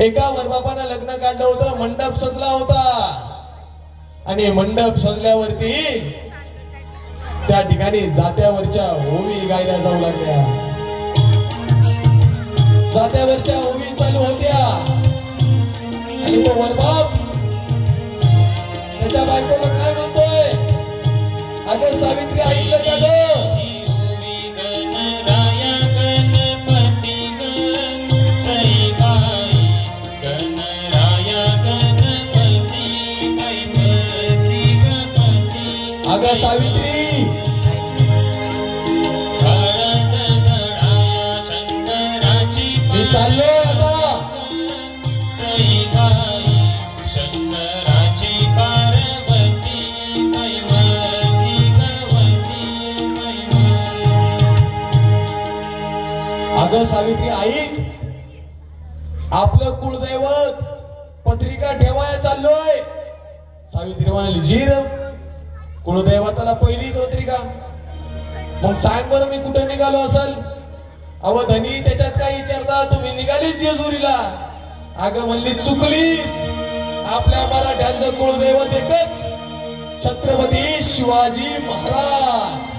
एका वरबापानं लग्न काढलं होतं, मंडप सजला होता आणि मंडप सजल्यावरती त्या ठिकाणी जात्यावरच्या ओवी गायला जाऊ लागल्या। जात्यावरच्या ओवी चालू होत्या आणि तो वरबाप त्याच्या बायकोला काय म्हणतोय, अगं सावित्री ऐकलं का ग? अगं सावित्री मी चाललोय आता शंकराची पार्वती अगं सावित्री ऐक, आपलं कुळदैवत पत्रिका ठेवायला चाललोय। सावित्री म्हणाली, जीर कुळदैवताला पहिली पत्रिका, मग सांग बरं मी कुठे निघालो असल? अव धनी त्याच्यात काय विचारता, तुम्ही निघालीच जेजुरीला। अगं म्हणली चुकलीस, आपल्या मराठ्यांचं कुळदैवत एकच, छत्रपती शिवाजी महाराज,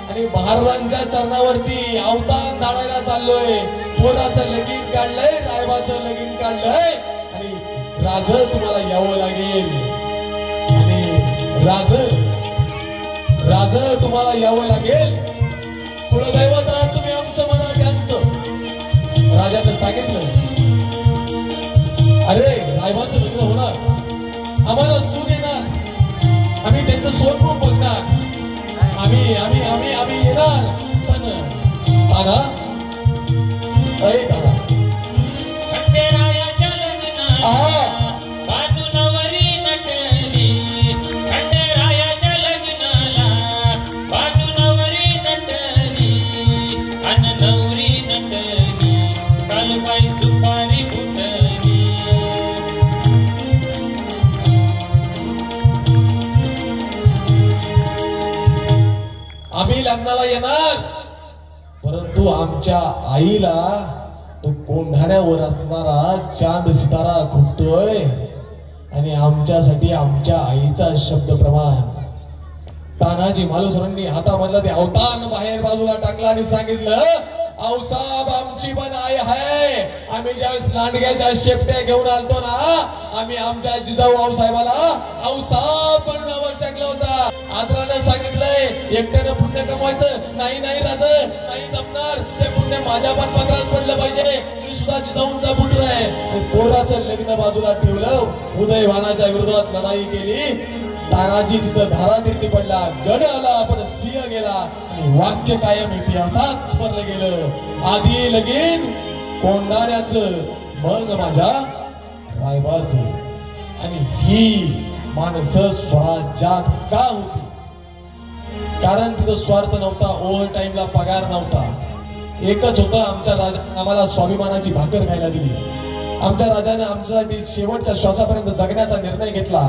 आणि महाराजांच्या चरणावरती अवतान धाडायला चाललोय। पोराचं लगीन काढलंय, रायबाचं लगीन काढलंय आणि राज तुम्हाला यावं लागेल, आणि राज तुम्हाला यावं लागेल। कुळदैवत तुम्ही आमचं मराठ्यांचं। राजाने सांगितलं, अरे रायबाचं लग्न होणार, आम्हाला सून येणार, आम्ही त्यांचं स्वरूप बघणार, आम्ही आम्ही आम्ही आम्ही येणार, पण दादा अरे दादा आम्ही लग्नाला येणार, परंतु आमच्या आईला तो कोंढाण्यावर असणारा चांद सितारा खुपतोय आणि आमच्यासाठी आमच्या आईचा शब्द प्रमाण। तानाजी मालुसरांनी हातामधलं ते अवतान बाहेर बाजूला टाकला आणि सांगितलं, औसाब आमची पण आई आहे। आम्ही ज्यावेळेस लांडग्याच्या शेपट्या घेऊन आलतो ना, आम्ही आमच्या जिजाऊ आऊसाहेबाला औसाब पण नाव टाकलं होता। आदरानं सांगितलंय, एकट्यानं पुण्य कमवायचं नाही, नाही राज नाही जमणार, ते पुण्य माझ्या पण पत्रात पडलं पाहिजे। मी सुद्धा जिजाऊंचा पुत्र आहे। पोराचं लग्न बाजूला ठेवलं, उदयवानाच्या विरोधात लढाई केली। तानाजी तिथं धारातीर्थी पडला, गड आला पण सिंह गेला, आणि वाक्य कायम इतिहासात स्मरलं गेलं, आधी लगीन कोंढाण्याचं, मग माझ्या रायबाचं। आणि ही माणसं स्वराज्यात का होती? कारण तिथं स्वार्थ नव्हता, ओव्हर टाइमला पगार नव्हता, एकच होतं, आमच्या राजाने आम्हाला स्वाभिमानाची भाकर खायला दिली। आमच्या राजाने आमच्यासाठी शेवटच्या श्वासापर्यंत जगण्याचा निर्णय घेतला।